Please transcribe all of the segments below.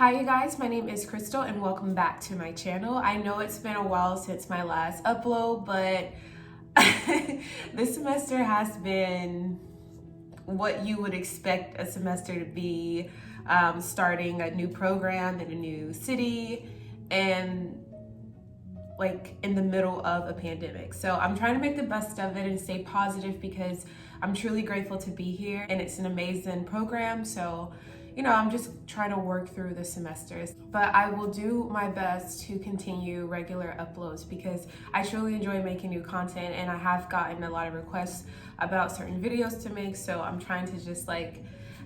Hi you guys, my name is Crystal and welcome back to my channel. I know it's been a while since my last upload, but this semester has been what you would expect a semester to be, starting a new program in a new city and like in the middle of a pandemic. So I'm trying to make the best of it and stay positive because I'm truly grateful to be here and it's an amazing program. So I'm just trying to work through the semesters, but I will do my best to continue regular uploads because I truly enjoy making new content and I have gotten a lot of requests about certain videos to make. So I'm trying to just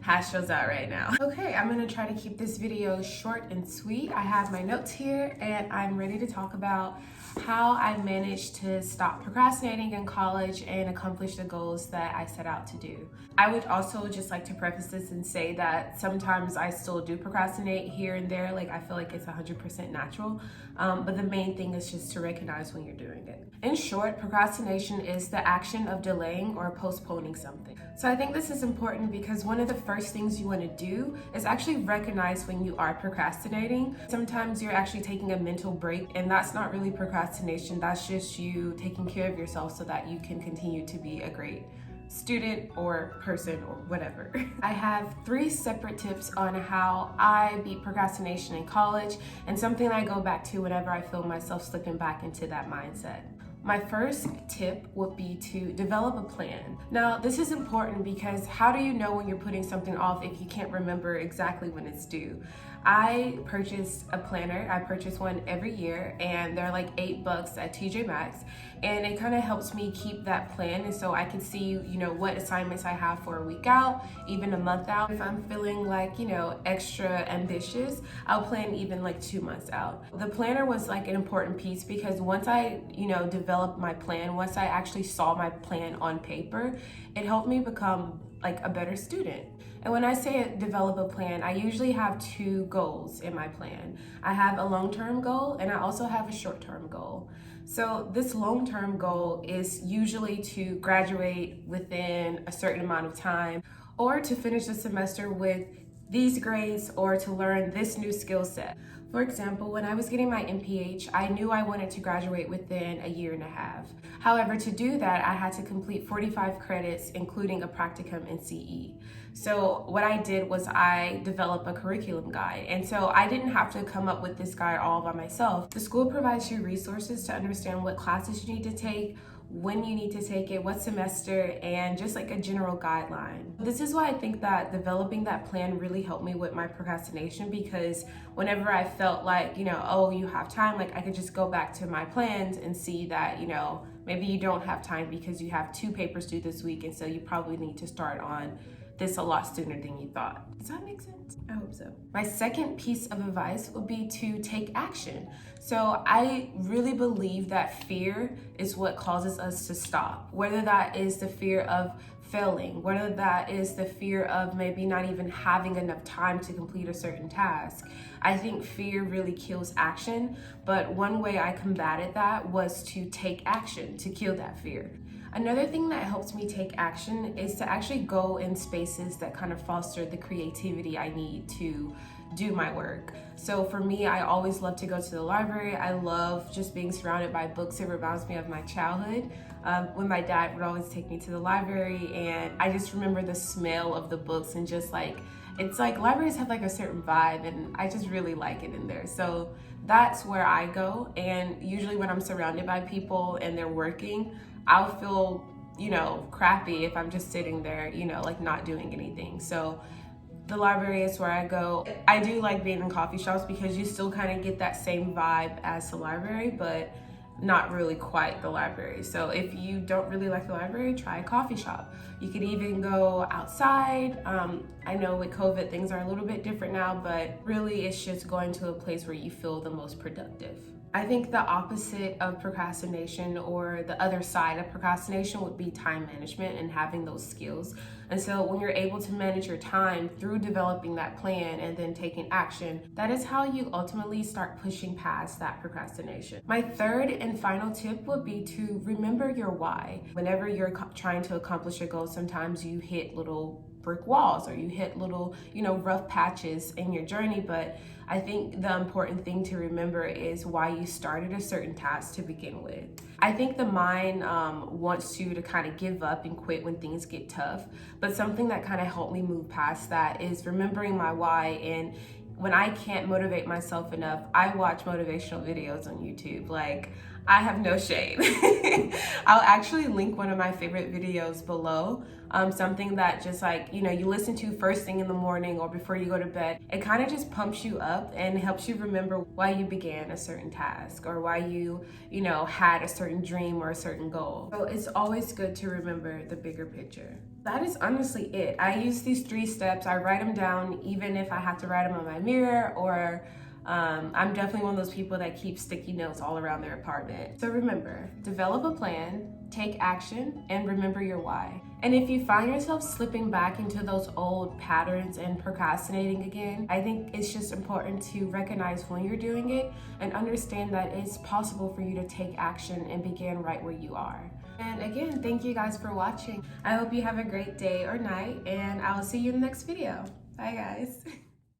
hash those out right now. Okay, I'm gonna try to keep this video short and sweet. I have my notes here and I'm ready to talk about how I managed to stop procrastinating in college and accomplish the goals that I set out to do. I would also just like to preface this and say that sometimes I still do procrastinate here and there. I feel like it's 100% natural, but the main thing is just to recognize when you're doing it. In short, procrastination is the action of delaying or postponing something. So I think this is important because one of the first things you want to do is actually recognize when you are procrastinating. Sometimes you're actually taking a mental break, and that's not really procrastination. That's just you taking care of yourself so that you can continue to be a great student or person or whatever. I have 3 separate tips on how I beat procrastination in college and something I go back to whenever I feel myself slipping back into that mindset. My first tip would be to develop a plan. Now, this is important because how do you know when you're putting something off if you can't remember exactly when it's due? I purchased a planner. I purchase one every year and they're like $8 at TJ Maxx, and it kind of helps me keep that plan, and so I can see what assignments I have for a week out, even a month out. If I'm feeling extra ambitious, I'll plan even 2 months out. The planner was an important piece because once I developed my plan, once I actually saw my plan on paper, it helped me become a better student. And when I say develop a plan, I usually have 2 goals in my plan. I have a long-term goal and I also have a short-term goal. So this long-term goal is usually to graduate within a certain amount of time, or to finish the semester with these grades, or to learn this new skill set. For example, when I was getting my MPH, I knew I wanted to graduate within a year and a half. However, to do that, I had to complete 45 credits, including a practicum in CE. So what I did was I developed a curriculum guide. And so I didn't have to come up with this guide all by myself. The school provides you resources to understand what classes you need to take, when you need to take it, what semester, and just a general guideline. This is why I think that developing that plan really helped me with my procrastination, because whenever I felt oh, you have time, I could just go back to my plans and see that, maybe you don't have time because you have 2 papers due this week, and so you probably need to start on this a lot sooner than you thought. Does that make sense? I hope so. My second piece of advice would be to take action. So I really believe that fear is what causes us to stop, whether that is the fear of failing, whether that is the fear of maybe not even having enough time to complete a certain task. I think fear really kills action, but one way I combated that was to take action to kill that fear. Another thing that helps me take action is to actually go in spaces that kind of foster the creativity I need to do my work. So for me, I always love to go to the library. I love just being surrounded by books. It reminds me of my childhood when my dad would always take me to the library, and I just remember the smell of the books and just it's libraries have a certain vibe, and I just really like it in there. So that's where I go, and usually when I'm surrounded by people and they're working, I'll feel, crappy if I'm just sitting there, not doing anything. So the library is where I go. I do like being in coffee shops because you still kind of get that same vibe as the library, but not really quite the library. So if you don't really like the library, try a coffee shop. You could even go outside. I know with COVID, things are a little bit different now, but really it's just going to a place where you feel the most productive. I think the opposite of procrastination, or the other side of procrastination, would be time management and having those skills. And so when you're able to manage your time through developing that plan and then taking action, that is how you ultimately start pushing past that procrastination. My third and final tip would be to remember your why. Whenever you're trying to accomplish a goal, sometimes you hit little brick walls or you hit little, rough patches in your journey. But I think the important thing to remember is why you started a certain task to begin with. I think the mind wants you to kind of give up and quit when things get tough, but something that kind of helped me move past that is remembering my why. And when I can't motivate myself enough, I watch motivational videos on YouTube. Like, I have no shame. I'll actually link one of my favorite videos below. Something that just like, you listen to first thing in the morning or before you go to bed. It kind of just pumps you up and helps you remember why you began a certain task or why you had a certain dream or a certain goal. So it's always good to remember the bigger picture. That is honestly it. I use these 3 steps. I write them down even if I have to write them on my mirror, or I'm definitely one of those people that keep sticky notes all around their apartment. So remember, develop a plan, take action, and remember your why. And if you find yourself slipping back into those old patterns and procrastinating again, I think it's just important to recognize when you're doing it and understand that it's possible for you to take action and begin right where you are. And again, thank you guys for watching. I hope you have a great day or night, and I will see you in the next video. Bye guys.